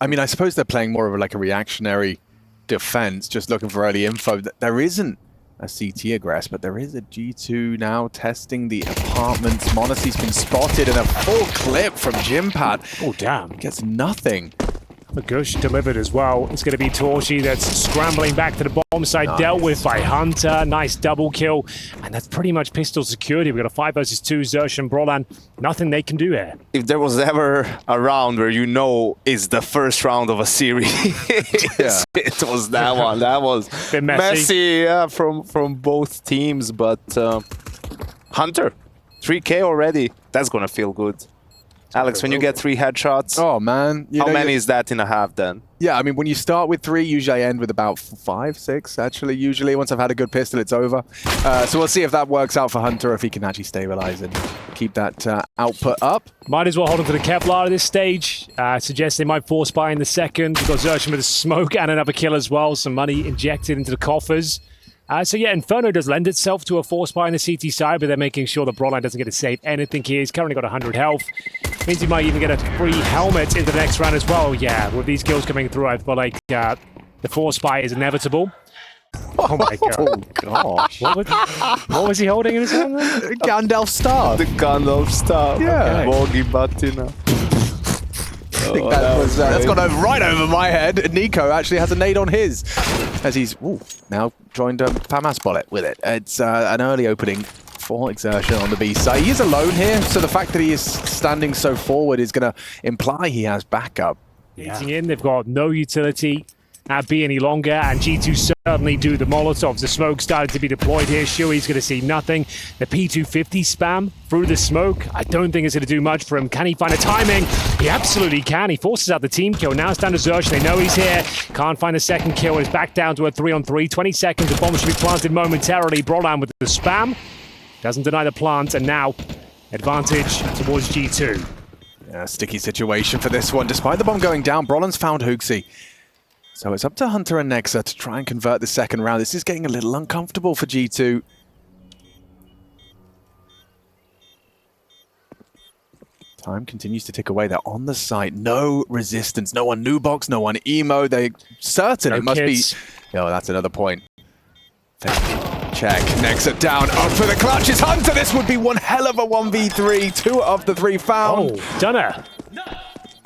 I mean, I suppose they're playing more of like a reactionary defense, just looking for early info. There isn't a CT aggress, but there is a G2 now testing the apartments. Monacy's been spotted, and a full clip from Jimpad. Oh, damn. Gets nothing. Gush delivered as well. It's going to be Torchy that's scrambling back to the bomb site, dealt with by Hunter. Nice double kill. And that's pretty much pistol security. We've got a 5 versus 2, Zersh and Brolan. Nothing they can do here. If there was ever a round where you know it's the first round of a series, it was that one. That was messy, yeah, from both teams. But Hunter, 3K already. That's going to feel good. Alex, when you get 3 headshots, oh man, how many is that in a half then? Yeah, I mean, when you start with 3, usually I end with about 5, 6, actually. Usually, once I've had a good pistol, it's over. So we'll see if that works out for Hunter, if he can actually stabilize and keep that output up. Might as well hold on to the Kevlar at this stage. Suggest they might force buy in the second. We've got Zersh with a smoke and another kill as well. Some money injected into the coffers. So yeah, Inferno does lend itself to a force buy on the CT side, but they're making sure that Broadline doesn't get to save anything here. He's currently got 100 health. Means he might even get a free helmet into the next round as well. Yeah, with these kills coming through, I feel like the force buy is inevitable. Oh my god. Oh gosh. What was he holding in his hand then? Gandalf Star. The Gandalf Star. Yeah. Bogi Batina. I think that's gone over right over my head. Nico actually has a nade on his, as he's now joined Famas Bullet with it. It's an early opening for Exertion on the B side. He is alone here, so the fact that he is standing so forward is going to imply he has backup. Eating in, they've got no utility at B any longer, and G2 certainly do the Molotovs. The smoke started to be deployed here. Shui's going to see nothing. The P250 spam through the smoke, I don't think it's going to do much for him. Can he find a timing? He absolutely can. He forces out the team kill. Now it's down to Zersh. They know he's here. Can't find a second kill. It's back down to a 3-on-3. 20 seconds. The bomb should be planted momentarily. Brolan with the spam. Doesn't deny the plant, and now advantage towards G2. Yeah, sticky situation for this one. Despite the bomb going down, Brolan's found Hooksy. So it's up to Hunter and Nexa to try and convert the second round. This is getting a little uncomfortable for G2. Time continues to tick away. They're on the site. No resistance. No one new box. No one emo. They're certain it must be... Oh, that's another point. Check. Nexa down. Up for the clutch. It's Hunter. This would be one hell of a 1v3. 2 of the 3 found. Oh, Dunner.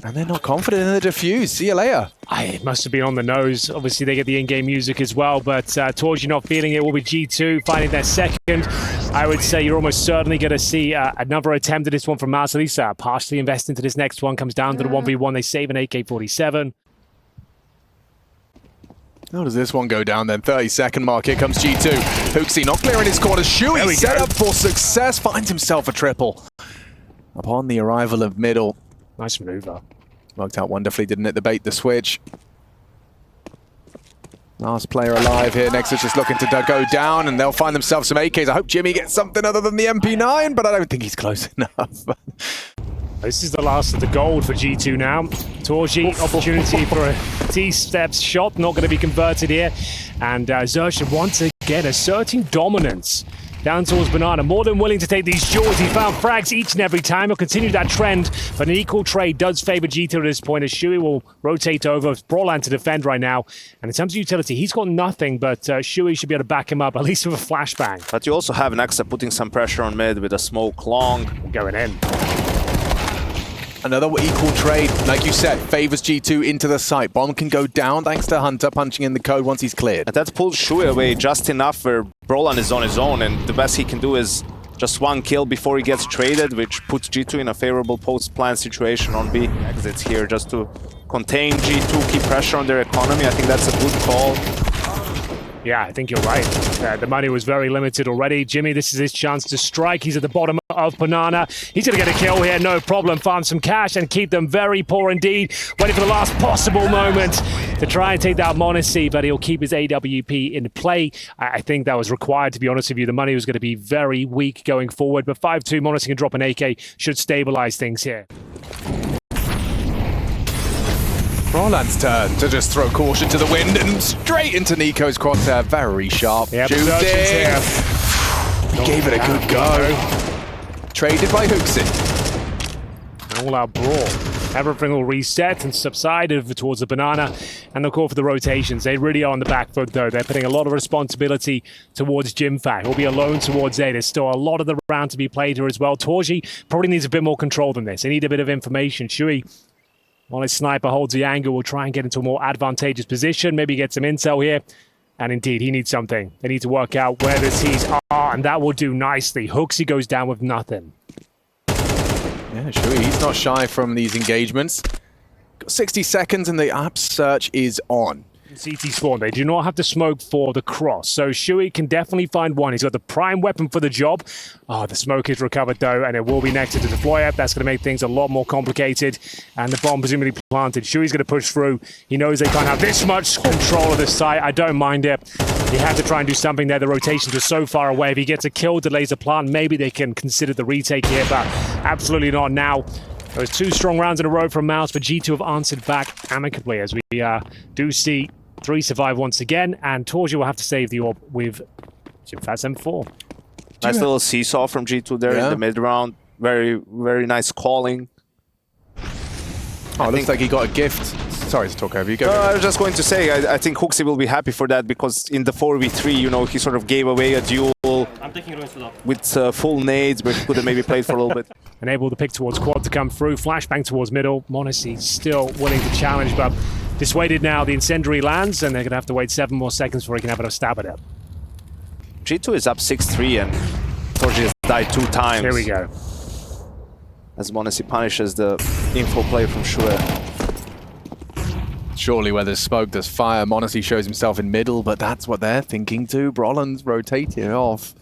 And they're not confident in the defuse. See you later. It must have been on the nose. Obviously, they get the in-game music as well, but Torgy not feeling it will be G2 finding their second. I would say you're almost certainly going to see another attempt at this one from Mouz. At least partially invest into this next one. Comes down to the 1v1. They save an AK-47. How does this one go down then? 30-second mark. Here comes G2. Hooksy not clearing his corner. Shuey set up for success. Finds himself a triple. Upon the arrival of middle. Nice maneuver. Worked out wonderfully, didn't it? The bait, the switch. Last player alive here. Next is just looking to go down, and they'll find themselves some AKs. I hope Jimmy gets something other than the MP9, but I don't think he's close enough. This is the last of the gold for G2 now. Torgy, opportunity for a T-steps shot, not going to be converted here. And Zersh once again asserting dominance. Down towards Banana, more than willing to take these jaws. He found frags each and every time. He'll continue that trend, but an equal trade does favor G2 at this point, as Shuey will rotate over. Brolan to defend right now. And in terms of utility, he's got nothing, but Shuey should be able to back him up, at least with a flashbang. But you also have Nexa putting some pressure on mid with a smoke long. Going in. Another equal trade, like you said, favors G2 into the site. Bomb can go down thanks to Hunter punching in the code once he's cleared. And that pulls Shuey away just enough where Brolan is on his own, and the best he can do is just one kill before he gets traded, which puts G2 in a favorable post-plant situation on B. Exits here just to contain G2, keep pressure on their economy. I think that's a good call. Yeah, I think you're right. The money was very limited already. Jimmy, this is his chance to strike. He's at the bottom of Banana. He's going to get a kill here, no problem. Farm some cash and keep them very poor indeed. Waiting for the last possible moment to try and take that Monacy, but he'll keep his AWP in play. I think that was required, to be honest with you. The money was going to be very weak going forward, but 5-2, Monacy can drop an AK, should stabilize things here. Brolan's turn to just throw caution to the wind and straight into Nico's crosshair. Very sharp. Yep, Shooting. Gave it a good go. Traded by Hooksy. All out brawl. Everything will reset and subside over towards the banana, and they'll call for the rotations. They really are on the back foot, though. They're putting a lot of responsibility towards Jimfac. He'll be alone towards A. There's still a lot of the round to be played here as well. Torji probably needs a bit more control than this. They need a bit of information. Shui, while his sniper holds the angle, will try and get into a more advantageous position, maybe get some intel here. And indeed, he needs something. They need to work out where the T's are, and that will do nicely. Hooksy goes down with nothing. Yeah, sure. He's not shy from these engagements. Got 60 seconds, and the app search is on. CT spawn. They do not have to smoke for the cross, so Shui can definitely find one. He's got the prime weapon for the job. Oh, the smoke is recovered though, and it will be next to the deployer. That's going to make things a lot more complicated, and the bomb presumably planted. Shui's going to push through. He knows they can't have this much control of the site. I don't mind it. He had to try and do something there. The rotations were so far away. If he gets a kill, delays the plant, maybe they can consider the retake here, but absolutely not now. Those two strong rounds in a row from Mouz, but G2 have answered back amicably as we do see 3 survive once again, and Torji will have to save the orb with Jimfaz M4. Nice little seesaw from G2 there in the mid round. Very, very nice calling. Oh, it looks like he got a gift. Sorry to talk over you. Go. I was just going to say, I think Hooksy will be happy for that, because in the 4v3, you know, he sort of gave away a duel with full nades, but he could have maybe played for a little bit. Enable the pick towards quad to come through. Flashbang towards middle. m0NESY still willing to challenge, but dissuaded now. The incendiary lands, and they're going to have to wait 7 more seconds before he can have a stab at it. G2 is up 6-3, and Torji has died 2 times. Here we go. As m0NESY punishes the info play from Shui. Surely where there's smoke, there's fire. m0NESY shows himself in middle, but that's what they're thinking too. Brollan's rotating off.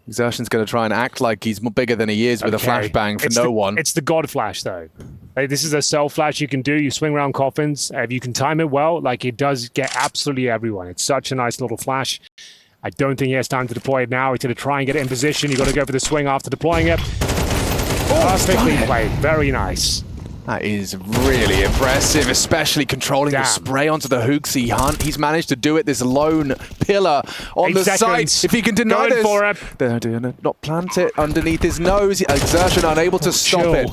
Exertion's going to try and act like he's bigger than he is with a flashbang for no one. It's the God Flash, though. Like, this is a self flash you can do. You swing around coffins. If you can time it well, like, it does get absolutely everyone. It's such a nice little flash. I don't think he has time to deploy it now. He's going to try and get it in position. You've got to go for the swing after deploying it. Perfectly played. Very nice. That is really impressive, especially controlling the spray onto the Hooksy hunt. He's managed to do it, this lone pillar on the site. If he can deny this, they're doing it. Not plant it underneath his nose. Exertion unable to stop it.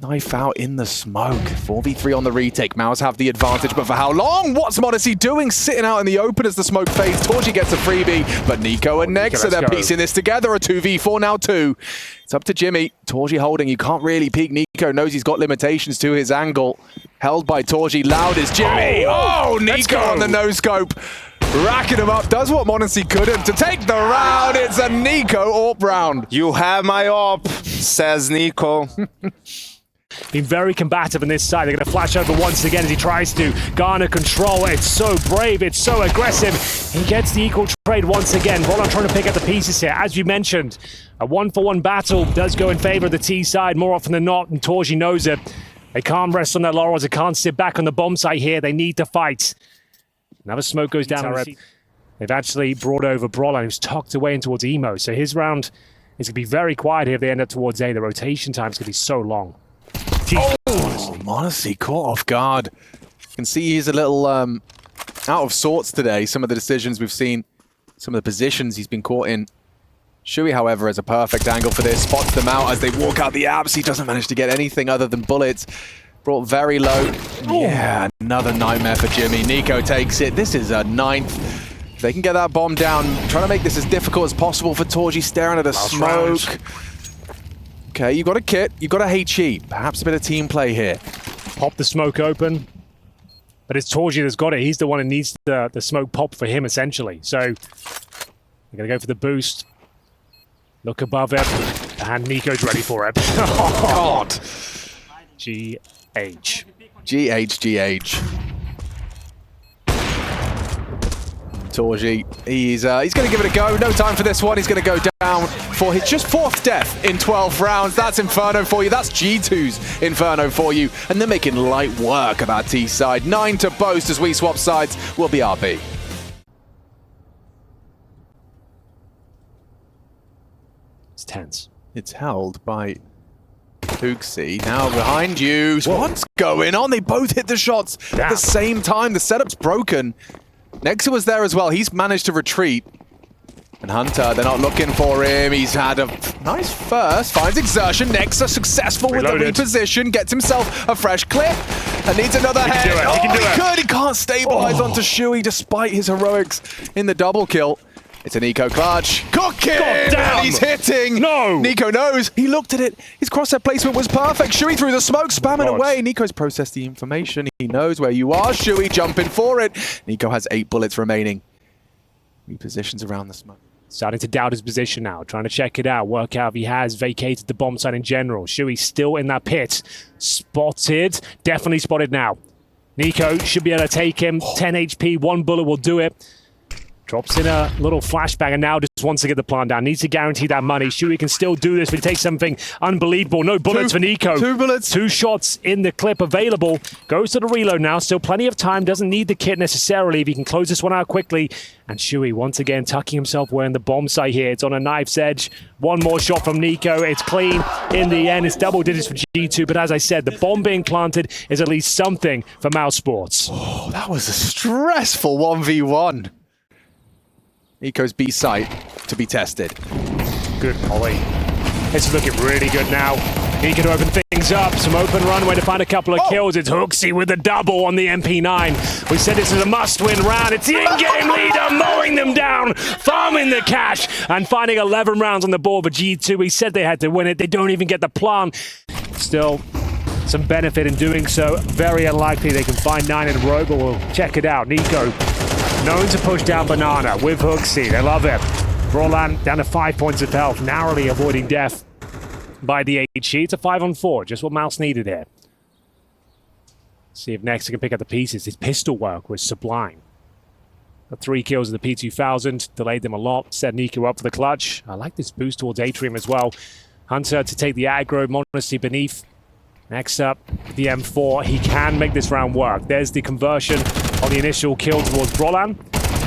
Knife out in the smoke. 4v3 on the retake. Mouz have the advantage, but for how long? What's m0NESY doing? Sitting out in the open as the smoke fades. Torji gets a freebie, but Nico and Nexa, they're piecing this together. A 2v4 now 2. It's up to Jimmy. Torji holding. You can't really peek. Nico knows he's got limitations to his angle. Held by Torji. Loud is Jimmy. Oh, Nico on the no-scope. Racking him up. Does what m0NESY couldn't to take the round. It's a Nico AWP round. You have my AWP, says Nico. Been very combative on this side. They're going to flash over once again as he tries to garner control. It's so brave. It's so aggressive. He gets the equal trade once again. Roland trying to pick up the pieces here. As you mentioned, a 1-for-1 battle does go in favor of the T side more often than not, and Torji knows it. They can't rest on their laurels. They can't sit back on the bomb site here. They need to fight. Another smoke goes down. They've actually brought over Brollan, who's tucked away in towards Emo. So his round is going to be very quiet here if they end up towards A. The rotation time is going to be so long. Oh, m0NESY caught off guard. You can see he's a little out of sorts today. Some of the decisions we've seen, some of the positions he's been caught in. Shui, however, has a perfect angle for this. Spots them out as they walk out the apps. He doesn't manage to get anything other than bullets. Brought very low. Yeah, another nightmare for Jimmy. Nico takes it. This is a 9th. If they can get that bomb down, trying to make this as difficult as possible for Torji, staring at a smoke. Okay, you've got a kit, you've got a HE. Perhaps a bit of team play here. Pop the smoke open. But it's Torji that's got it. He's the one who needs the smoke pop for him, essentially. So, they're going to go for the boost. Look above it. And Nico's ready for it. Oh, God. GH. GH. Torji, he's going to give it a go. No time for this one. He's going to go down for his just 4th death in 12 rounds. That's Inferno for you. That's G2's Inferno for you. And they're making light work of our T side. 9 to boast as we swap sides. Will be RB. It's tense. It's held by Hooksy. Now behind you. What's going on? They both hit the shots at the same time. The setup's broken. Nexa was there as well. He's managed to retreat. And Hunter, they're not looking for him. He's had a nice first. Finds Exertion. Nexa successful with the reposition. Gets himself a fresh clip. And needs another head. He can't stabilize onto Shuey despite his heroics in the double kill. It's a Nico clutch. Cooking! And he's hitting! No! Nico knows. He looked at it. His crosshair placement was perfect. Shuey through the smoke, spamming away. Nico's processed the information. He knows where you are. Shuey jumping for it. Nico has 8 bullets remaining. Repositions around the smoke. Starting to doubt his position now, trying to check it out, work out if he has vacated the bomb site in general. Shuey still in that pit. Spotted. Definitely spotted now. Nico should be able to take him. 10 HP, 1 bullet will do it. Drops in a little flashbang and now just wants to get the plant down. Needs to guarantee that money. Shuey can still do this, but he takes something unbelievable. No bullets for Nico. 2 bullets. 2 shots in the clip available. Goes to the reload now. Still plenty of time. Doesn't need the kit necessarily if he can close this one out quickly. And Shuey once again tucking himself wearing the bomb site here. It's on a knife's edge. 1 more shot from Nico. It's clean in the end. It's double digits for G2. But as I said, the bomb being planted is at least something for Mouz Sports. Oh, that was a stressful 1v1. Nico's B site to be tested. Good poly. It's looking really good now. He can open things up. Some open runway to find a couple of kills. It's Hooksy with a double on the MP9. We said this is a must-win round. It's the in-game leader mowing them down, farming the cash, and finding 11 rounds on the board for G2. We said they had to win it. They don't even get the plant. Still, some benefit in doing so. Very unlikely they can find 9 in a row, but we'll check it out. Nico known to push down Banana with Hooksy. They love it. Roland down to 5 points of health, narrowly avoiding death by the HE. It's a 5-on-4, just what Mouz needed here. See if Nexa can pick up the pieces. His pistol work was sublime. Got 3 kills in the P2000, delayed them a lot, set Nico up for the clutch. I like this boost towards Atrium as well. Hunter to take the aggro, Modesty beneath. Next up, the M4. He can make this round work. There's the conversion on the initial kill towards Brolan.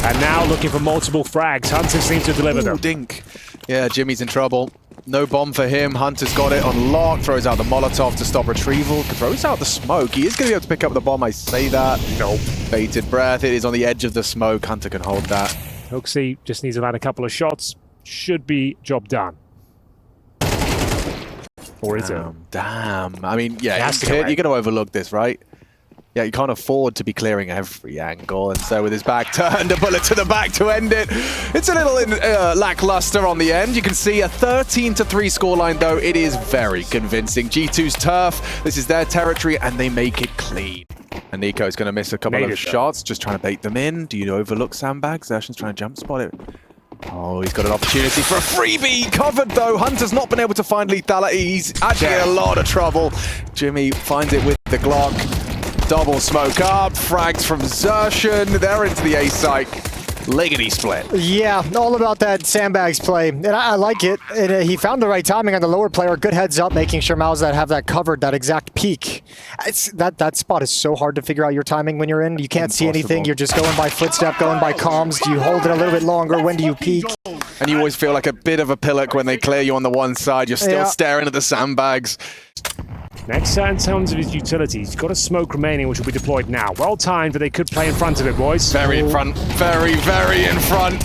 And now looking for multiple frags. Hunter seems to deliver them. Dink. Yeah, Jimmy's in trouble. No bomb for him. Hunter's got it on lock. Throws out the Molotov to stop retrieval. Throws out the smoke. He is going to be able to pick up the bomb. I say that. Nope. Bated breath. It is on the edge of the smoke. Hunter can hold that. Hooksy just needs to land a couple of shots. Should be job done. Or is it? Damn. I mean, yeah, you're going to overlook this, right? Yeah, you can't afford to be clearing every angle, and so with his back turned, a bullet to the back to end it. It's a little lackluster on the end. You can see a 13-3 scoreline, though. It is very convincing. G2's turf, this is their territory, and they make it clean. And Nico's going to miss a couple of shots, just trying to bait them in. Do you overlook sandbags? Zertion's trying to jump spot it. Oh, he's got an opportunity for a freebie. Covered, though. Hunter's not been able to find lethality. He's actually in a lot of trouble. Jimmy finds it with the Glock. Double smoke up. Frags from Zertion. They're into the A site. Liggity split. Yeah, all about that sandbags play. And I like it. And, he found the right timing on the lower player. Good heads up, making sure Mouz that have that covered, that exact peak. That spot is so hard to figure out your timing when you're in. You can't see anything. You're just going by footstep, going by comms. Do you hold it a little bit longer? When do you peak? And you always feel like a bit of a pillock when they clear you on the one side. You're still staring at the sandbags. Next, in terms of his utility, he's got a smoke remaining, which will be deployed now. Well timed, but they could play in front of it, boys. Very in front. Very, very in front.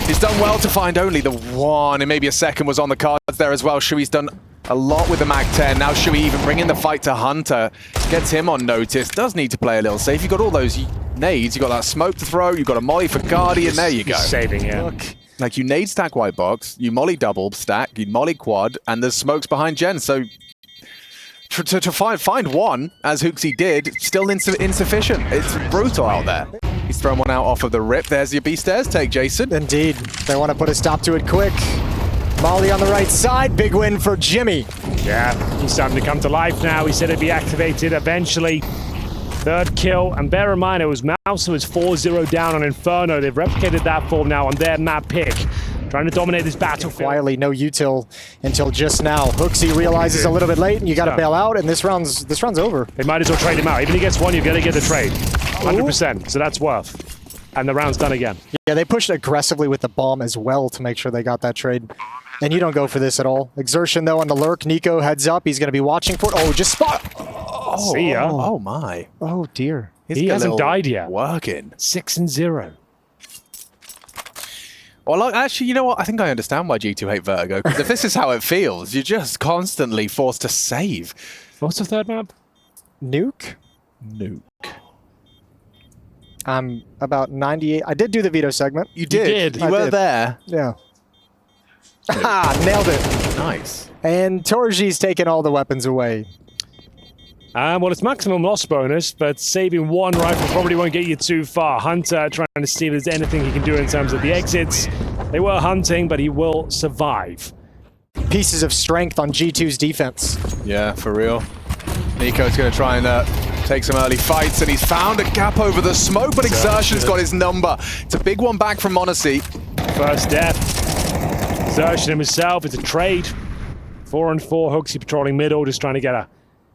He's done well to find only the one, and maybe a second was on the cards there as well. Shuey's done a lot with the MAC-10. Now Shuey even bringing the fight to Hunter. Gets him on notice. Does need to play a little safe. You've got all those nades. You've got that smoke to throw. You've got a molly for Guardian. There you go. He's saving, yeah. Look. Like you nade stack white box, you molly double stack, you molly quad, and there's smokes behind Jen. So to find one, as Hooksy did, still insufficient. It's brutal out there. He's thrown one out off of the rip. There's your B-stairs take, Jason. Indeed. They want to put a stop to it quick. Molly on the right side. Big win for Jimmy. Yeah, he's starting to come to life now. He said it'd be activated eventually. 3rd kill, and bear in mind it was Mouz who was 4-0 down on Inferno. They've replicated that form now on their map pick. Trying to dominate this battlefield. Quietly, no util until just now. Hooksy realizes a little bit late, and you got to bail out, and this round's over. They might as well trade him out. Even if he gets one, you've got to get the trade. 100%, so that's worth. And the round's done again. Yeah, they pushed aggressively with the bomb as well to make sure they got that trade. And you don't go for this at all. Exertion, though, on the lurk. Nico heads up. He's going to be watching for it. Oh, just spot. Oh, see ya. Oh, my. Oh, dear. He hasn't died yet. Working. 6-0. Well, actually, you know what? I think I understand why G2 hate Vertigo, because if this is how it feels, you're just constantly forced to save. What's the third map? Nuke? Nuke. I'm about 98. I did do the veto segment. You did. You I were did. there. Yeah. Nailed it. Nice. And Torji's taken all the weapons away. Well, it's maximum loss bonus, but saving one rifle probably won't get you too far. Hunter trying to see if there's anything he can do in terms of the exits. They were hunting, but he will survive. Pieces of strength on G2's defense. Yeah, for real. Nico's going to try and take some early fights, and he's found a gap over the smoke, but Exertion's got his number. It's a big one back from Monacy. First death. Exertion himself, it's a trade. 4-on-4, Hooksy patrolling middle, just trying to get a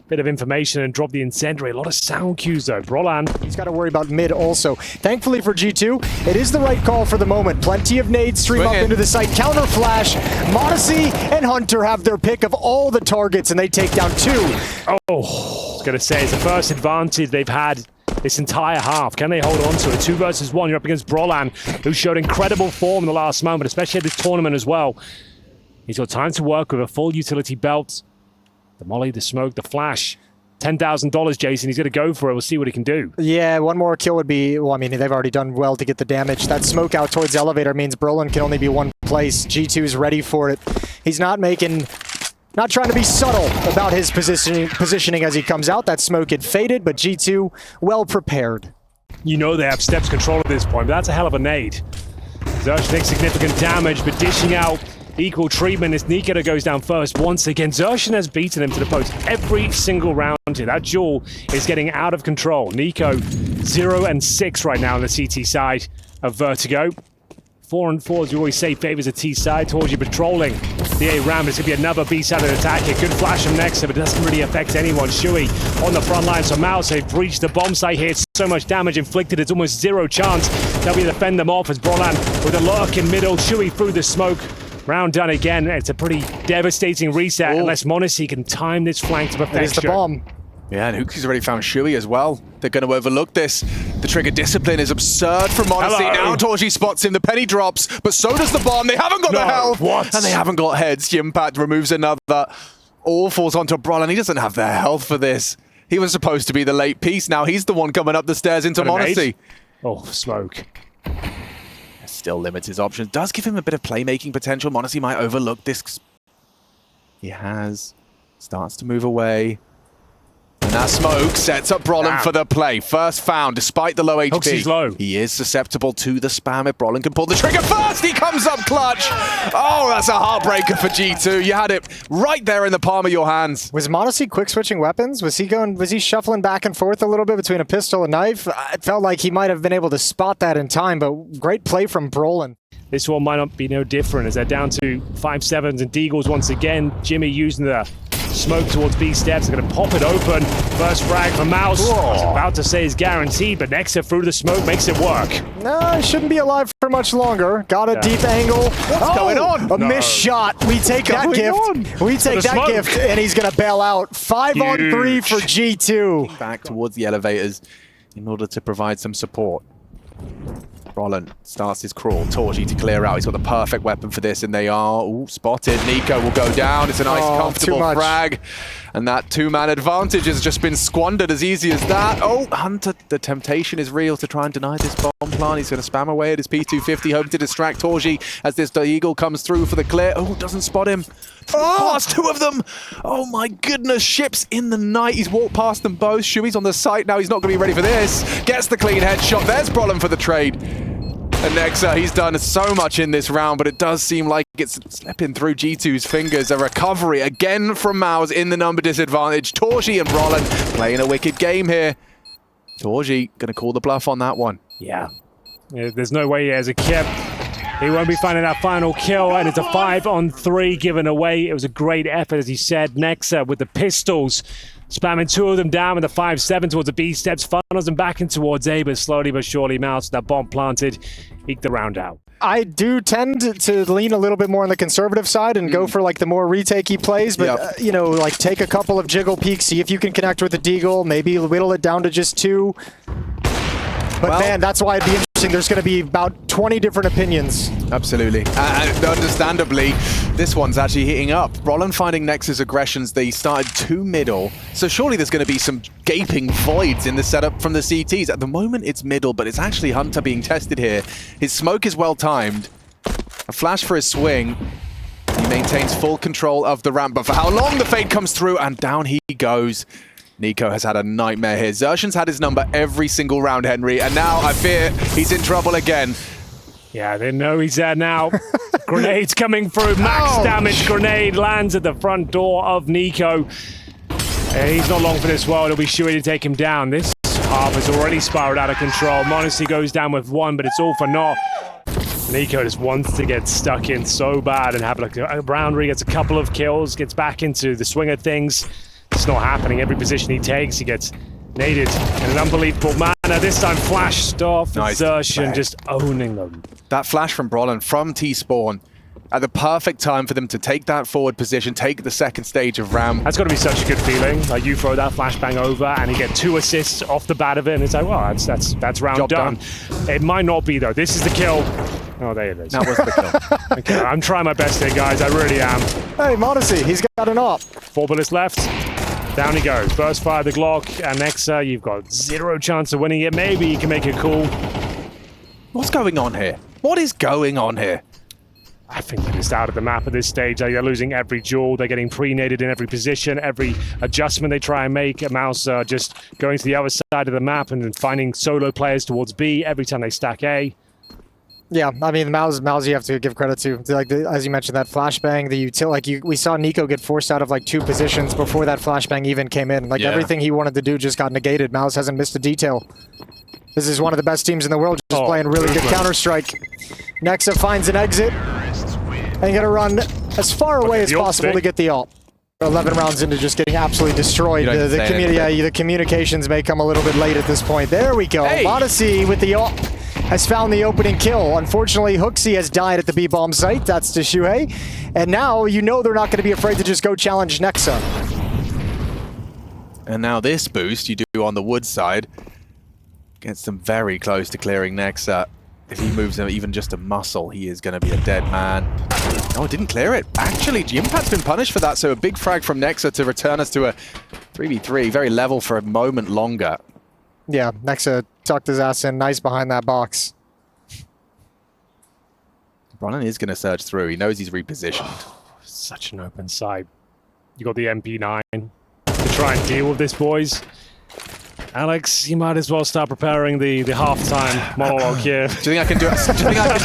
bit of information and drop the incendiary. A lot of sound cues though. Brolan. He's got to worry about mid also. Thankfully for G2, it is the right call for the moment. Plenty of nades stream up into the site. Counter flash. Monacy and Hunter have their pick of all the targets, and they take down 2. Oh, I was going to say, it's the first advantage they've had this entire half. Can they hold on to it? 2 versus 1. You're up against Brolan, who showed incredible form in the last moment, especially at this tournament as well. He's got time to work with a full utility belt. The molly, the smoke, the flash. $10,000, Jason. He's going to go for it. We'll see what he can do. Yeah, one more kill would be... Well, I mean, they've already done well to get the damage. That smoke out towards elevator means Brolan can only be one place. G2 is ready for it. He's not trying to be subtle about his positioning as he comes out. That smoke had faded, but G2 well prepared. You know they have steps control at this point, but that's a hell of a nade. Zersh takes significant damage, but dishing out equal treatment as Nikita goes down first once again. Zershin has beaten him to the post every single round here. That duel is getting out of control. Nico 0-6 right now on the CT side of Vertigo. 4-4, as you always say, favors a T side. Towards you patrolling the A ramp. It's going to be another B-sided attack here. Good flash from Nexa, but it doesn't really affect anyone. Shui on the front line. So Mouz, they've breached the bomb site here. So much damage inflicted. It's almost zero chance they'll be able to fend them off as Brolan with a lurk in middle. Shui through the smoke. Round done again. It's a pretty devastating reset unless Monacy can time this flank to perfection. It is the bomb. Yeah, and Hooksy's already found Shui as well. They're going to overlook this. The trigger discipline is absurd from Monacy. Now Torji spots him. The penny drops, but so does the bomb. They haven't got the health. And they haven't got heads. Impact removes another. All falls onto Brolan. He doesn't have the health for this. He was supposed to be the late piece. Now he's the one coming up the stairs into Monacy. Oh, smoke. Still limits his options. Does give him a bit of playmaking potential. Monacy might overlook this. He has. Starts to move away. And that smoke sets up Brolan for the play. First found, despite the low HP. Hooksy's low. He is susceptible to the spam if Brolan can pull the trigger first. He comes up clutch. Oh, that's a heartbreaker for G2. You had it right there in the palm of your hands. Was Monacy quick switching weapons? Was he shuffling back and forth a little bit between a pistol and knife? It felt like he might have been able to spot that in time, but great play from Brolan. This one might not be no different as they're down to 5-7s and Deagles once again. Jimmy using the smoke towards B steps. They're going to pop it open. First frag for Mouz. I was about to say is guaranteed, but Nexa through the smoke makes it work. No, it shouldn't be alive for much longer. Got a deep angle. What's going on? A missed shot. We take that gift. We take that gift, and he's going to bail out. 5-on-3 for G2. Back towards the elevators in order to provide some support. Brolan starts his crawl. Torji to clear out. He's got the perfect weapon for this, and they are spotted. Nico will go down. It's a nice, comfortable frag. And that 2-man advantage has just been squandered as easy as that. Oh, Hunter, the temptation is real to try and deny this bomb plan. He's going to spam away at his P250, hoping to distract Torji as this Eagle comes through for the clear. Oh, doesn't spot him. Past 2 of them. Oh my goodness, ships in the night. He's walked past them both. Shui's on the site now. He's not going to be ready for this. Gets the clean headshot. There's Brolan for the trade. And Nexa, he's done so much in this round, but it does seem like it's slipping through G2's fingers. A recovery again from Mouz in the number disadvantage. Torji and Brolan playing a wicked game here. Torji going to call the bluff on that one. Yeah, there's no way he has a kip. He won't be finding that final kill, and it's a 5-on-3 given away. It was a great effort, as he said. Nexa with the pistols, spamming 2 of them down with the 5-7 towards the B steps, funnels them back in towards A, but slowly but surely Mouz, that bomb planted, eked the round out. I do tend to lean a little bit more on the conservative side and go for like the more retakey plays, but you know, like take a couple of jiggle peeks, see if you can connect with the Deagle, maybe whittle it down to just 2. But man, that's why I'd be interested watching, there's going to be about 20 different opinions. Absolutely. And understandably, this one's actually heating up. Brollan finding Nex's aggressions. They started too middle. So surely there's going to be some gaping voids in the setup from the CTs. At the moment, it's middle, but it's actually Hunter being tested here. His smoke is well timed. A flash for his swing. He maintains full control of the ramp, but for how long the fade comes through, and down he goes. Nico has had a nightmare here. Xerxion's had his number every single round, Henry, and now I fear he's in trouble again. Yeah, they know he's there now. Grenades coming through. Max damage grenade lands at the front door of Nico. He's not long for this world. It'll be Shuey to take him down. This half has already spiraled out of control. m0NESY goes down with one, but it's all for naught. Nico just wants to get stuck in so bad and have like a round where he gets a couple of kills, gets back into the swing of things. It's not happening. Every position he takes, he gets naded in an unbelievable manner. This time flashed off. Nice. Xerxion just owning them. That flash from Brollan from T-Spawn at the perfect time for them to take that forward position, take the second stage of ramp. That's got to be such a good feeling. Like you throw that flashbang over and you get 2 assists off the bat of it, and it's like, well, that's round Job done. It might not be though. This is the kill. Oh, there it is. That was the kill. Okay, I'm trying my best here, guys. I really am. Hey, m0NESY, he's got an op. 4 bullets left. Down he goes. Burst fire the Glock, and Nexa, you've got 0 chance of winning it. Maybe you can make it cool. What's going on here? What is going on here? I think they're just out of the map at this stage. They're losing every duel. They're getting pre-naded in every position. Every adjustment they try and make, Mouz just going to the other side of the map and then finding solo players towards B every time they stack A. Yeah, I mean, Mouz you have to give credit to. Like as you mentioned, that flashbang, we saw Nico get forced out of like 2 positions before that flashbang even came in. Like everything he wanted to do just got negated. Mouz hasn't missed a detail. This is one of the best teams in the world, just playing really good Counter-Strike. Nexa finds an exit and gonna run as far away as possible to get the ult. 11 rounds into just getting absolutely destroyed. The communications may come a little bit late at this point. There we go. m0NESY with the ult has found the opening kill. Unfortunately, Hooksy has died at the B-bomb site. That's to Shuhei. And now you know they're not going to be afraid to just go challenge Nexa. And now this boost you do on the wood side gets them very close to clearing Nexa. If he moves even just a muscle, he is going to be a dead man. Oh, didn't clear it. Actually, Jimpat's been punished for that, so a big frag from Nexa to return us to a 3v3. Very level for a moment longer. Yeah, Nexa tucked his ass in nice behind that box. Brollan is going to surge through. He knows he's repositioned. Such an open side. You got the MP9 to try and deal with this, boys. Alex, you might as well start preparing the halftime monologue here. Do you think I can do it?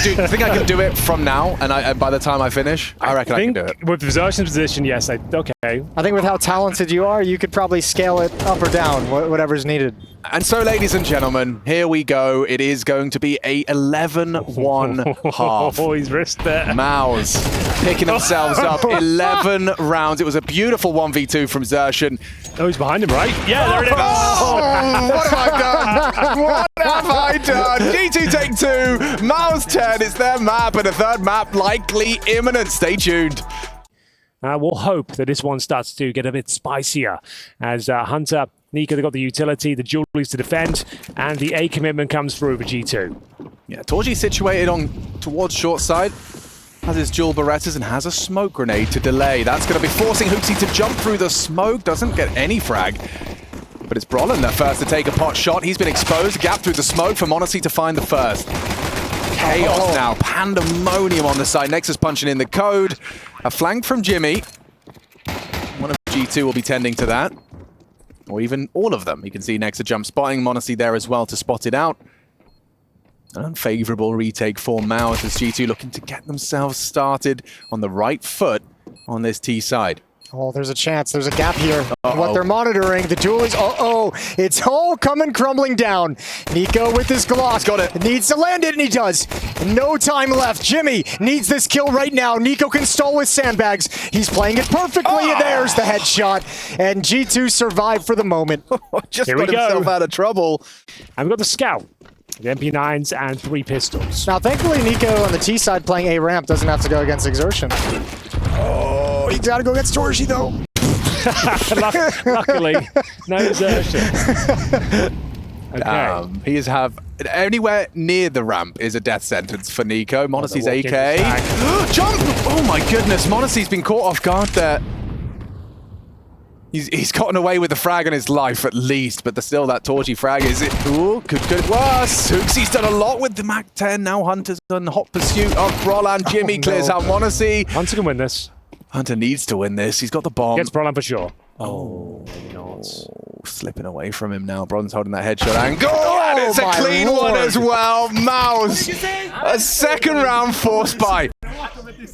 Do you think I can do it from now? And by the time I finish, I reckon I can do it. With Xerxion's position, yes. Okay. I think with how talented you are, you could probably scale it up or down, whatever's needed. And so, ladies and gentlemen, here we go. It is going to be a 11-1 half. Oh, he's risked there. Mouz picking themselves up 11 rounds. It was a beautiful 1v2 from Xerxion. Oh, he's behind him, right? Yeah, there it is. Oh, what have I done? What have I done? G2 take 2, Mouz 10. It's their map, and a third map likely imminent. Stay tuned. We'll hope that this one starts to get a bit spicier as Hunter, Nico, they got the utility, the jewelries to defend, and the A commitment comes through for G2. Yeah, Torji situated towards short side, has his dual Berettas and has a smoke grenade to delay. That's going to be forcing Hooksy to jump through the smoke, doesn't get any frag. But it's Brollan that first to take a pot shot. He's been exposed, gap through the smoke for m0NESY to find the first. Chaos now, pandemonium on the side. Nexus punching in the code. A flank from Jimmy. One of G2 will be tending to that. Or even all of them. You can see Nexa jump spotting m0NESY there as well to spot it out. An unfavorable retake for Mouz as G2 looking to get themselves started on the right foot on this T side. Oh, there's a chance. There's a gap here. What they're monitoring, the duel is... It's all coming crumbling down. Nico with his Glock. Got it. Needs to land it, and he does. No time left. Jimmy needs this kill right now. Nico can stall with sandbags. He's playing it perfectly. There's the headshot. And G2 survived for the moment. Just got himself out of trouble. And we've got the scout. The MP9s and 3 pistols. Now, thankfully, Nico on the T side playing A ramp doesn't have to go against Xerxion. Oh, he's got to go against Torji, though. Luckily, no Xerxion. Okay. He has Anywhere near the ramp is a death sentence for Nico. Monacy's AK. Jump! Oh my goodness, Monacy's been caught off guard there. He's gotten away with the frag on his life at least, but still that Torgy frag is it. Ooh, could worse. Hooksy's done a lot with the Mac 10. Now Hunter's done hot pursuit of Brolan. Jimmy clears out Monacy. Hunter can win this. Hunter needs to win this. He's got the bomb. Gets Brolan for sure. Oh, maybe not. Slipping away from him now. Bron's holding that headshot angle. And it's a clean one as well. Mouz. A second round force buy.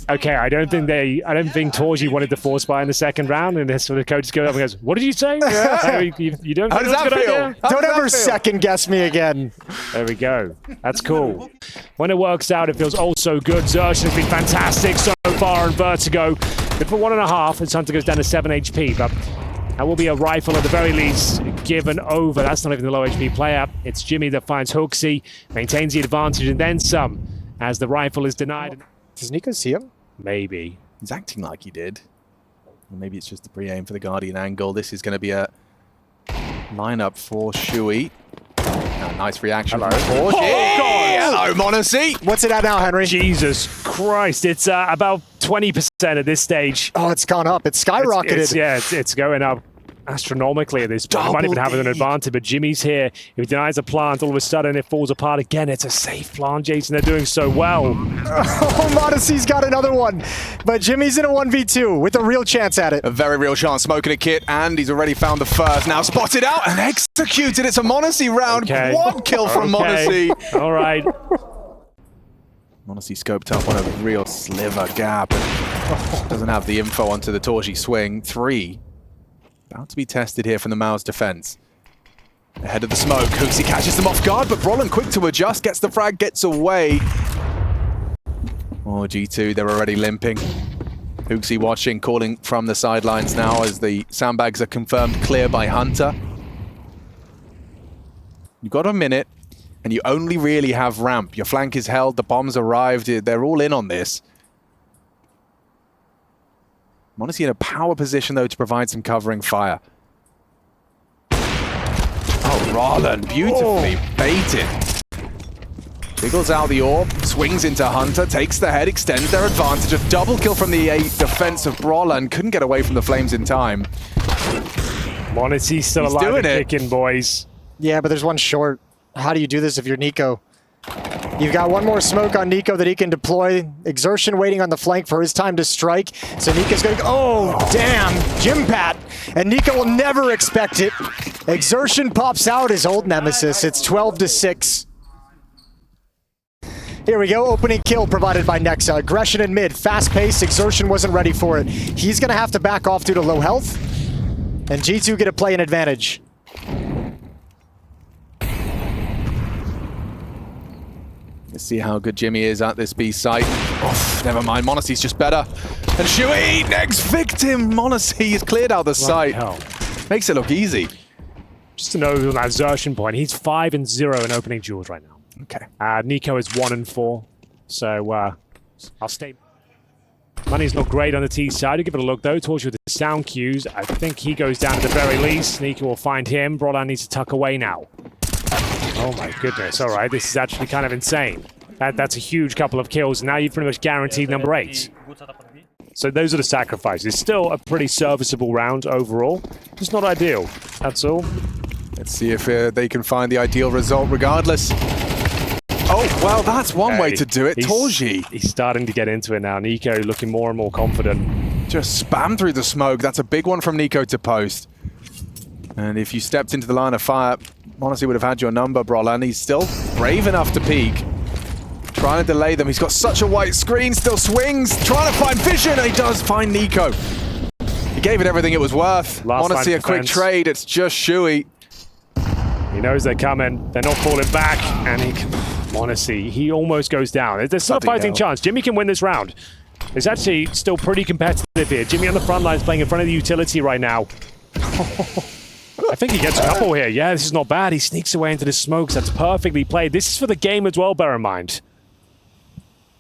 Okay, I don't think Torgy wanted the force buy in the second round, and this sort of coach goes up and goes, "What did you say? You don't How think does that feel? Don't ever second guess me again." There we go. That's cool. When it works out, it feels oh so good. Xerxes has been fantastic so far in Vertigo. Good for 1.5 as Hunter goes down to 7 HP, but that will be a rifle at the very least given over. That's not even the low HP player. It's Jimmy that finds Hooksy, maintains the advantage, and then some as the rifle is denied. Does Nico see him? Maybe. He's acting like he did. Or maybe it's just the pre-aim for the Guardian angle. This is going to be a lineup for Shui. Nice reaction. Hello. From Hello, Monacy. What's it at now, Henry? Jesus Christ. It's about 20% at this stage. Oh, it's gone up. It's skyrocketed. It's going up astronomically at this point. He might even have an advantage, but Jimmy's here. If he denies a plant, all of a sudden it falls apart again. It's a safe plant, Jason. They're doing so well. Oh, Monacy's got another one. But Jimmy's in a 1v2 with a real chance at it. A very real chance. Smoking a kit, and he's already found the first. Now spotted out and executed. It's a Monacy round. Okay. One kill from Monacy. All right. Monacy scoped up on a real sliver gap and doesn't have the info onto the Torgy swing. 3. About to be tested here from the Mouz defense. Ahead of the smoke, Hooksy catches them off guard, but Brolan quick to adjust, gets the frag, gets away. Oh, G2, they're already limping. Hooksy watching, calling from the sidelines now as the sandbags are confirmed clear by Hunter. You've got a minute, and you only really have ramp. Your flank is held, the bombs arrived, they're all in on this. Monacy in a power position, though, to provide some covering fire. Oh, Brolan, beautifully baited. Wiggles out the orb, swings into Hunter, takes the head, extends their advantage. A double kill from the defense of Brolan. Couldn't get away from the flames in time. Monacy's still alive and kicking, boys. Yeah, but there's one short. How do you do this if you're Nico? You've got one more smoke on Nico that he can deploy. Exertion waiting on the flank for his time to strike. So Nico's going to go, oh, damn, Jim Pat. And Nico will never expect it. Exertion pops out his old nemesis. It's 12-6. Here we go, opening kill provided by Nexa. Aggression in mid, fast pace, Exertion wasn't ready for it. He's going to have to back off due to low health. And G2 get to play an advantage. Let's see how good Jimmy is at this B site. Oh, never mind, Monacy's just better. And Shui, next victim! Monacy has cleared out the site. Makes it look easy. Just to know on that Xerxes point, he's 5-0 in opening duels right now. Okay. Nico is 1-4. So I'll stay. Money's not great on the T side. I'll give it a look though. Towards with the sound cues. I think he goes down at the very least. Nico will find him. Brolan needs to tuck away now. Oh my goodness, all right, this is actually kind of insane. That's a huge couple of kills, and now you've pretty much guaranteed number 8. So those are the sacrifices. Still a pretty serviceable round overall. Just not ideal, that's all. Let's see if they can find the ideal result regardless. Oh, well, that's one way to do it. Torgy. He's starting to get into it now. Nico looking more and more confident. Just spam through the smoke. That's a big one from Nico to post. And if you stepped into the line of fire, Monacy would have had your number, Brolan. He's still brave enough to peek. Trying to delay them. He's got such a white screen, still swings, trying to find vision, and he does find Nico. He gave it everything it was worth. Monacy a quick trade, it's just Shui. He knows they're coming, they're not falling back, and Monacy, he almost goes down. There's still a fighting chance. Jimmy can win this round. It's actually still pretty competitive here. Jimmy on the front lines playing in front of the utility right now. I think he gets a couple here. Yeah, this is not bad. He sneaks away into the smokes. That's perfectly played. This is for the game as well, bear in mind.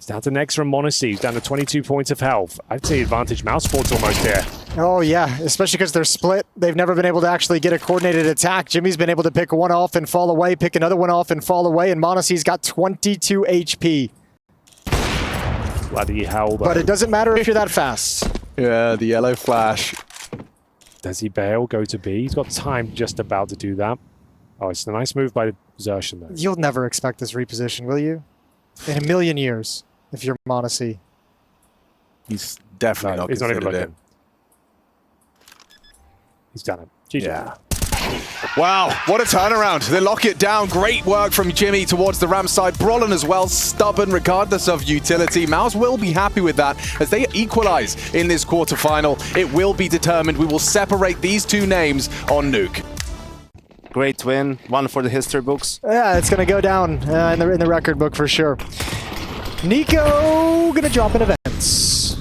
It's down to Nexa and Monacy, who's down to 22 points of health. I'd say advantage Mouse Sports almost here. Oh yeah, especially because they're split. They've never been able to actually get a coordinated attack. Jimmy's been able to pick one off and fall away, pick another one off and fall away, and Monacy's got 22 HP. Bloody hell, though. But it doesn't matter if you're that fast. Yeah, the yellow flash. Does he bail, go to B? He's got time just about to do that. Oh, it's a nice move by Xertion, though. You'll never expect this reposition, will you? In a million years, if you're Monacy. He's definitely not he's not even considered looking. He's done it. GG. Yeah. Wow, what a turnaround. They lock it down. Great work from Jimmy towards the ramp side. Brolin as well, stubborn regardless of utility. Mouz will be happy with that as they equalize in this quarterfinal. It will be determined. We will separate these two names on Nuke. Great win, one for the history books. Yeah, it's going to go down in the record book for sure. Nico going to drop in events.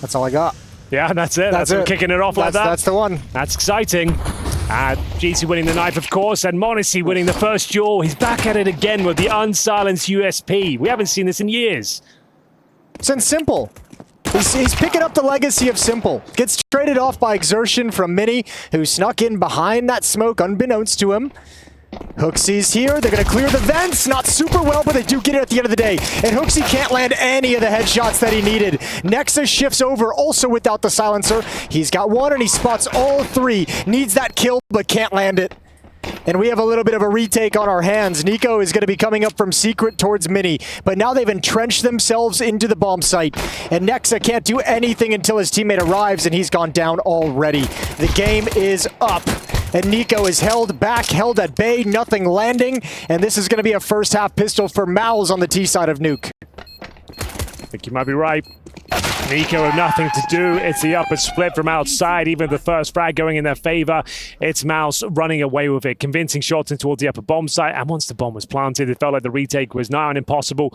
That's all I got. Yeah, that's it. That's it. Kicking it off like that. That's the one. That's exciting. GT winning the knife, of course, and Monacy winning the first duel. He's back at it again with the unsilenced USP. We haven't seen this in years. Since Simple. He's picking up the legacy of Simple. Gets traded off by Xertion from Mini, who snuck in behind that smoke unbeknownst to him. Hooksy's here. They're going to clear the vents. Not super well, but they do get it at the end of the day. And Hooksy can't land any of the headshots that he needed. Nexa shifts over, also without the silencer. He's got one, and he spots all three. Needs that kill, but can't land it. And we have a little bit of a retake on our hands. Nico is going to be coming up from Secret towards Mini, but now they've entrenched themselves into the bomb site. And Nexa can't do anything until his teammate arrives, and he's gone down already. The game is up. And Nico is held back, held at bay, nothing landing. And this is going to be a first half pistol for Mouz on the T side of Nuke. I think you might be right. Nico with nothing to do. It's the upper split from outside. Even the first frag going in their favor. It's Mouz running away with it. Convincing shots in towards the upper bomb site. And once the bomb was planted, it felt like the retake was nigh on impossible.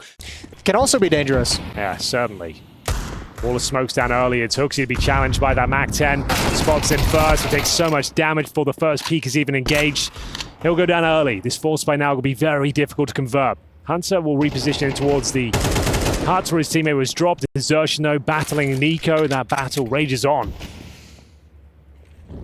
Can also be dangerous. Yeah, certainly. All the smokes down early. It's Hooksy to be challenged by that MAC-10. Spots in first. It takes so much damage before the first peak is even engaged. He'll go down early. This force by now will be very difficult to convert. Hunter will reposition it towards the hearts where his teammate was dropped. Xertion, though, battling Nico. That battle rages on.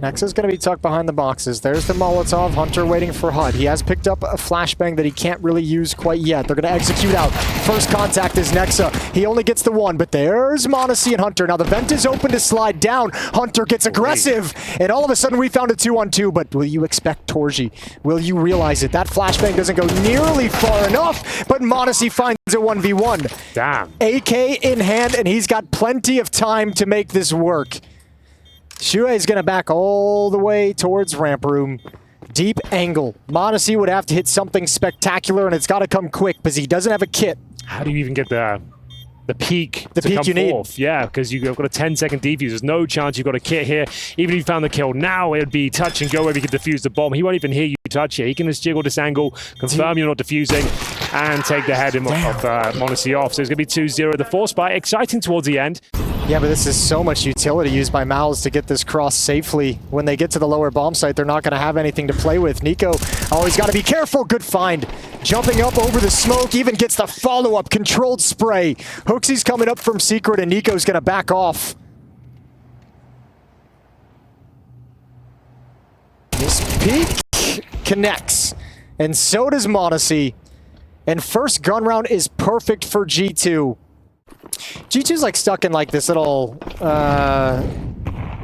Nexa's going to be tucked behind the boxes. There's the Molotov. Hunter waiting for HUD. He has picked up a flashbang that he can't really use quite yet. They're going to execute out. First contact is Nexa. He only gets the one, but there's Monacy and Hunter. Now the vent is open to slide down. Hunter gets aggressive, and all of a sudden we found a 2-on-2, but will you expect Torji? Will you realize it? That flashbang doesn't go nearly far enough, but Monacy finds a 1v1. Damn. AK in hand, and he's got plenty of time to make this work. Shuei is going to back all the way towards ramp room. Deep angle. Monacy would have to hit something spectacular, and it's got to come quick because he doesn't have a kit. How do you even get the peak to come you forth? Yeah, because you've got a 10-second defuse. There's no chance you've got a kit here. Even if you found the kill now, it would be touch and go where you could defuse the bomb. He won't even hear you touch it. He can just jiggle this angle, confirm you're not defusing, and take the head of Monacy off. So it's going to be 2-0. The force buy, exciting towards the end. Yeah, but this is so much utility used by Mouz to get this cross safely. When they get to the lower bomb site, they're not going to have anything to play with. Nico always got to be careful. Good find. Jumping up over the smoke, even gets the follow-up controlled spray. Hooksy's coming up from Secret, and Nico's going to back off. This peak connects, and so does Monacy. And first gun round is perfect for G2. G2's like stuck in like this little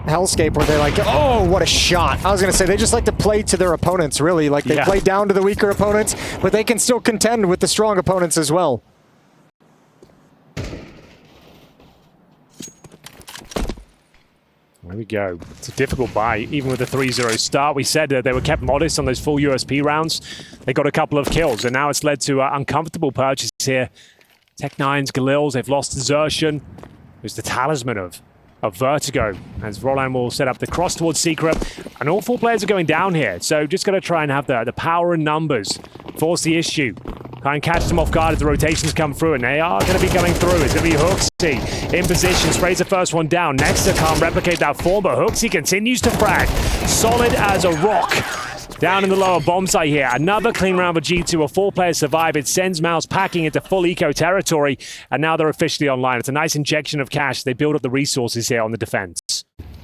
hellscape where they're like, oh, what a shot. I was going to say, they just like to play to their opponents, really. Like they play down to the weaker opponents, but they can still contend with the strong opponents as well. There we go. It's a difficult buy, even with the 3-0 start. We said they were kept modest on those full USP rounds. They got a couple of kills, and now it's led to uncomfortable purchases here. Tech9's, Galil's, they've lost Xertion, who's the talisman of Vertigo, as Roland will set up the cross towards Secret. And all four players are going down here, so just going to try and have the power and numbers force the issue. Try and catch them off guard as the rotations come through, and they are going to be coming through. It's going to be Hooksy in position, sprays the first one down. Nexa can't replicate that form, but Hooksy continues to frag. Solid as a rock. Down in the lower bomb site here. Another clean round for G2. A 4-player survive. It sends Mouz packing into full eco territory. And now they're officially online. It's a nice injection of cash. They build up the resources here on the defense.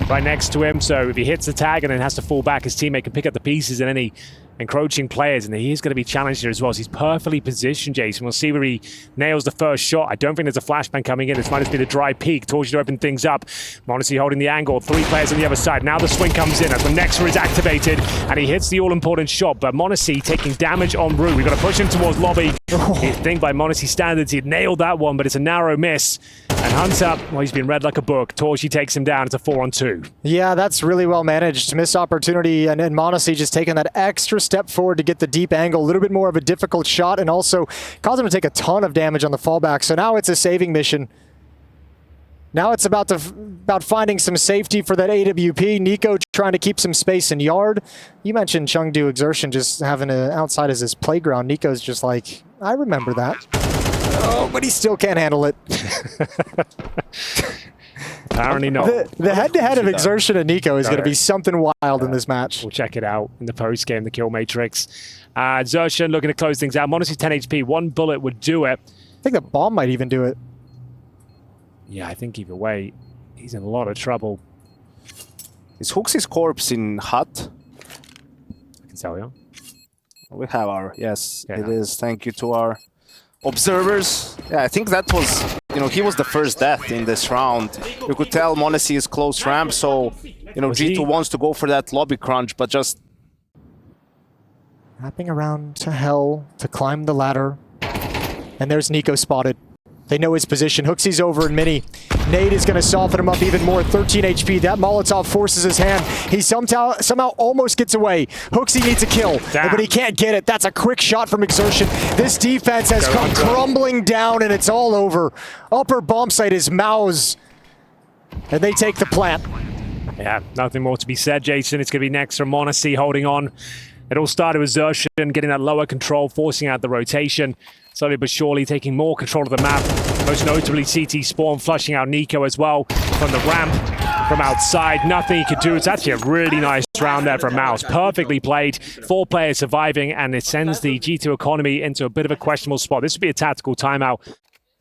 Right next to him. So if he hits the tag and then has to fall back, his teammate can pick up the pieces and any encroaching players, and he is going to be challenged here as well. So he's perfectly positioned, Jason. We'll see where he nails the first shot. I don't think there's a flashbang coming in. This might just be the dry peak. Torch to open things up. m0NESY holding the angle. 3 players on the other side. Now the swing comes in. That's when Nexa is activated, and he hits the all-important shot. But m0NESY taking damage en route. We've got to push him towards lobby. You'd think by m0NESY standards he'd nailed that one, but it's a narrow miss. And Hunter, well, he's been read like a book. Torchy takes him down. It's a 4-on-2. Yeah, that's really well managed. Missed opportunity, and m0NESY just taking that extra step forward to get the deep angle. A little bit more of a difficult shot, and also caused him to take a ton of damage on the fallback. So now it's a saving mission. Now it's about finding some safety for that AWP. Nico trying to keep some space in yard. You mentioned Chengdu Exertion just having an outside as his playground. Nico's just like, I remember that. Oh, but he still can't handle it. Apparently not. The head-to-head of Exertion and Nico is going to be something wild in this match. We'll check it out in the post-game, the kill matrix. Exertion looking to close things out. m0NESY 10 HP. 1 bullet would do it. I think the bomb might even do it. Yeah, I think either way, he's in a lot of trouble. Is Hooksy's corpse in hut? I can tell you. We have our, yes, it is. Thank you to our observers. Yeah, I think that was, he was the first death in this round. You could tell m0NESY is close ramp, so, G2 wants to go for that lobby crunch, but just... Wrapping around to hell to climb the ladder. And there's Nico spotted. They know his position. Hooksy's over in mini. Nade is going to soften him up even more. 13 HP. That Molotov forces his hand. He somehow almost gets away. Hooksy needs a kill, but he can't get it. That's a quick shot from Exertion. This defense has come crumbling down, and it's all over. Upper bomb site is Mouz, and they take the plant. Yeah, nothing more to be said, Jason. It's going to be next from m0NESY holding on. It all started with Exertion getting that lower control, forcing out the rotation. Slowly but surely taking more control of the map. Most notably CT Spawn flushing out Nico as well from the ramp from outside. Nothing he could do. It's actually a really nice round there from Mouz. Perfectly played. 4 players surviving, and it sends the G2 economy into a bit of a questionable spot. This would be a tactical timeout.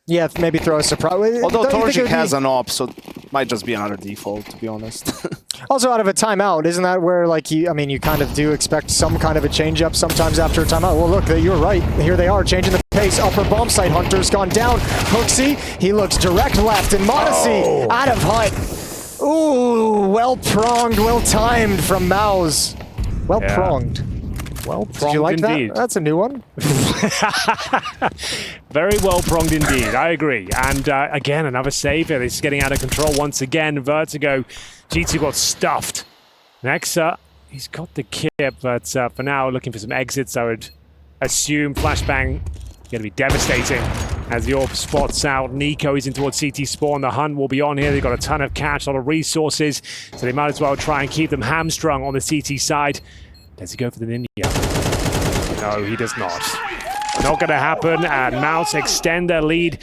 Yeah, maybe throw a surprise. Although Torchic has an op, so it might just be another default, to be honest. Also out of a timeout, isn't that where, like, you kind of do expect some kind of a change-up sometimes after a timeout? Well, look, you're right. Here they are, changing the pace. Upper bomb site, Hunter's gone down. Hooksy, he looks direct left, and m0NESY out of hut. Ooh, well-pronged, well-timed from Mouz. Well-pronged. Well-pronged Did you like indeed. That? That's a new one. Very well-pronged indeed, I agree. And again, another save here. This is getting out of control once again. Vertigo, G2 got stuffed. Nexa, he's got the kit, but for now, looking for some exits. I would assume flashbang going to be devastating as the orb spots out. Nico is in towards CT Spawn. The hunt will be on here. They've got a ton of cash, a lot of resources, so they might as well try and keep them hamstrung on the CT side. Does he go for the ninja? No, he does not. Not going to happen, and Mouz extend their lead.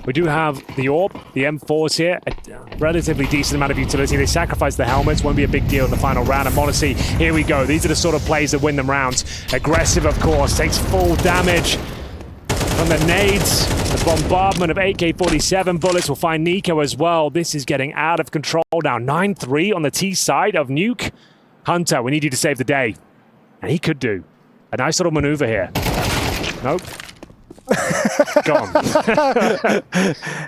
We do have the orb, the M4s here, a relatively decent amount of utility. They sacrifice the helmets, won't be a big deal in the final round. And m0NESY, here we go. These are the sort of plays that win them rounds. Aggressive, of course, takes full damage from the nades. The bombardment of AK-47 bullets will find Nico as well. This is getting out of control now. 9-3 on the T side of Nuke. Hunter, we need you to save the day. And he could do a nice little maneuver here. Nope. Gone.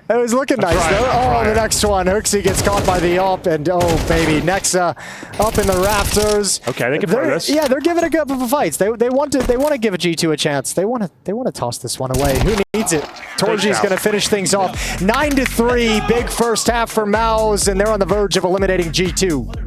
It was looking nice, though. Oh, the next one. Hooksy gets caught by the op, and oh, baby. Nexa up in the rafters. Okay, they can throw this. Yeah, they're giving a couple of fights. They want to give a G2 a chance. They want to toss this one away. Who needs it? Torgy's going to finish things off. 9-3, big first half for Mouz, and they're on the verge of eliminating G2.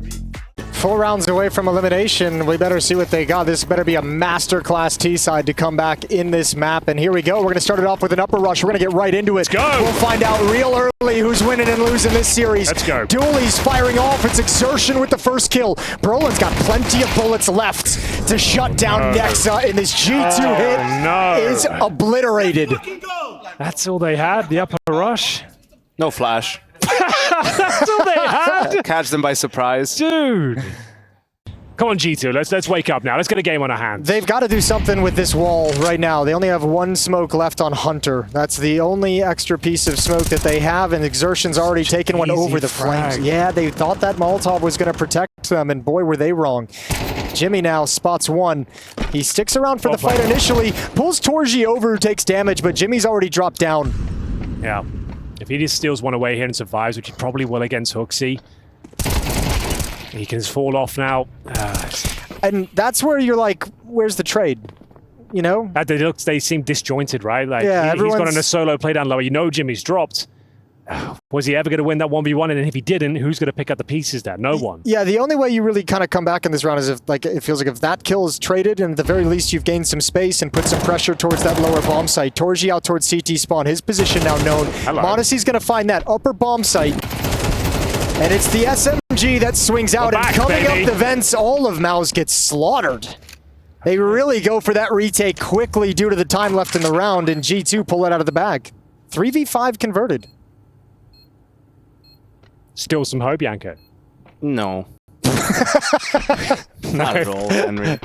4 rounds away from elimination. We better see what they got. This better be a masterclass T-side to come back in this map. And here we go. We're going to start it off with an upper rush. We're going to get right into it. Let's go. We'll find out real early who's winning and losing this series. Let's go. Dooley's firing off. It's Exertion with the first kill. Brolin's got plenty of bullets left to shut down Nexa, and this G2 hit is obliterated. That's all they had, the upper rush? No flash. That's all they had? Catch them by surprise. Dude. Come on, G2, let's wake up now. Let's get a game on our hands. They've got to do something with this wall right now. They only have one smoke left on Hunter. That's the only extra piece of smoke that they have, and Exertion's already taken one over the flanks. Yeah, they thought that Molotov was going to protect them, and boy, were they wrong. Jimmy now spots one. He sticks around for the fight initially, pulls Torji over, who takes damage, but Jimmy's already dropped down. Yeah. If he just steals one away here and survives, which he probably will against Hooksy, he can just fall off now. And that's where you're like, where's the trade? You know? They seem disjointed, right? Like, yeah, he's gone on a solo play down low. You know Jimmy's dropped. Was he ever going to win that 1v1? And if he didn't, who's going to pick up the pieces there? No one. Yeah, the only way you really kind of come back in this round is if, like, it feels like if that kill is traded, and at the very least you've gained some space and put some pressure towards that lower bomb site. Torji out towards CT spawn, his position now known. Modessy's going to find that upper bomb site. And it's the SMG that swings out, and coming up the vents, all of Mouz gets slaughtered. They really go for that retake quickly due to the time left in the round, and G2 pull it out of the bag. 3v5 converted. Still some hope, Yanko? No. Not at all, Henry.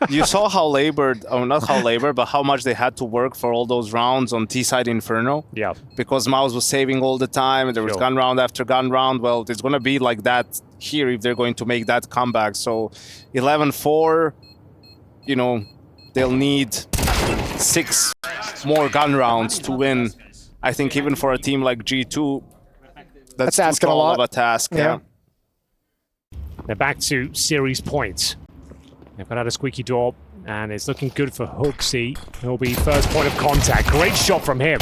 You saw how labored, oh, not how labored, but how much they had to work for all those rounds on T-side Inferno. Yeah. Because Mouz was saving all the time, and there was gun round after gun round. Well, it's going to be like that here if they're going to make that comeback. So 11-4, you know, they'll need 6 more gun rounds to win. I think even for a team like G2, that's asking a lot of a task. Yeah. They're back to series points. They've got out a squeaky door, and it's looking good for Hooksy. He'll be first point of contact. Great shot from him.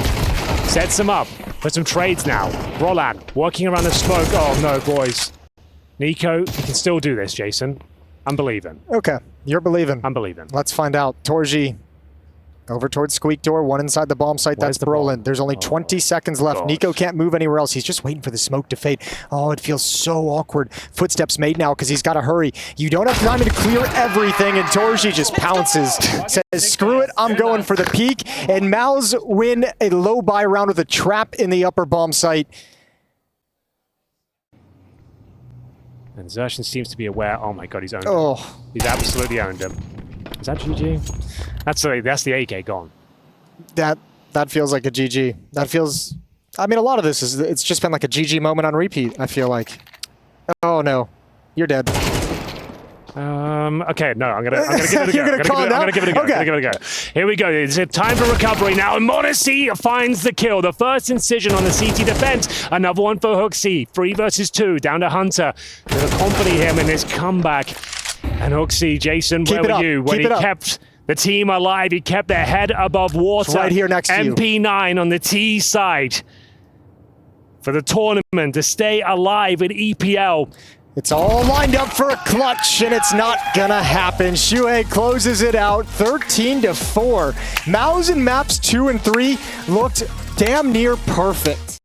Sets him up for some trades now. Roland working around the smoke. Oh no, boys. Nico, you can still do this, Jason. I'm believing. Okay, you're believing. I'm believing. Let's find out. Torji over towards Squeak Door, one inside the bomb site. That's Brolin. There's only 20 seconds left. Nico can't move anywhere else. He's just waiting for the smoke to fade. Oh, it feels so awkward. Footsteps made now because he's got to hurry. You don't have time to clear everything, and Torji just pounces. Says, screw it, I'm going for the peak. And Mouz win a low buy round with a trap in the upper bomb site. And Xertion seems to be aware. Oh my god, he's owned him. He's absolutely owned him. Is that GG? That's the AK gone. That feels like a GG. That feels... I mean, a lot of this is... It's just been like a GG moment on repeat, I feel like. Oh, no. You're dead. Okay, no, I'm gonna give it a go. I'm gonna give it a go. Here we go. It's time for recovery now, and Modesty finds the kill. The first incision on the CT defense. Another one for Hooksy. 3 versus 2, down to Hunter. Gonna accompany him in this comeback. And Hooksy, Jason, where were you when he kept the team alive? He kept their head above water. It's right here next to you. MP9 on the T side for the tournament to stay alive in EPL. It's all lined up for a clutch, and it's not gonna happen. Shuhei closes it out, 13-4. Mouz in maps 2 and 3 looked damn near perfect.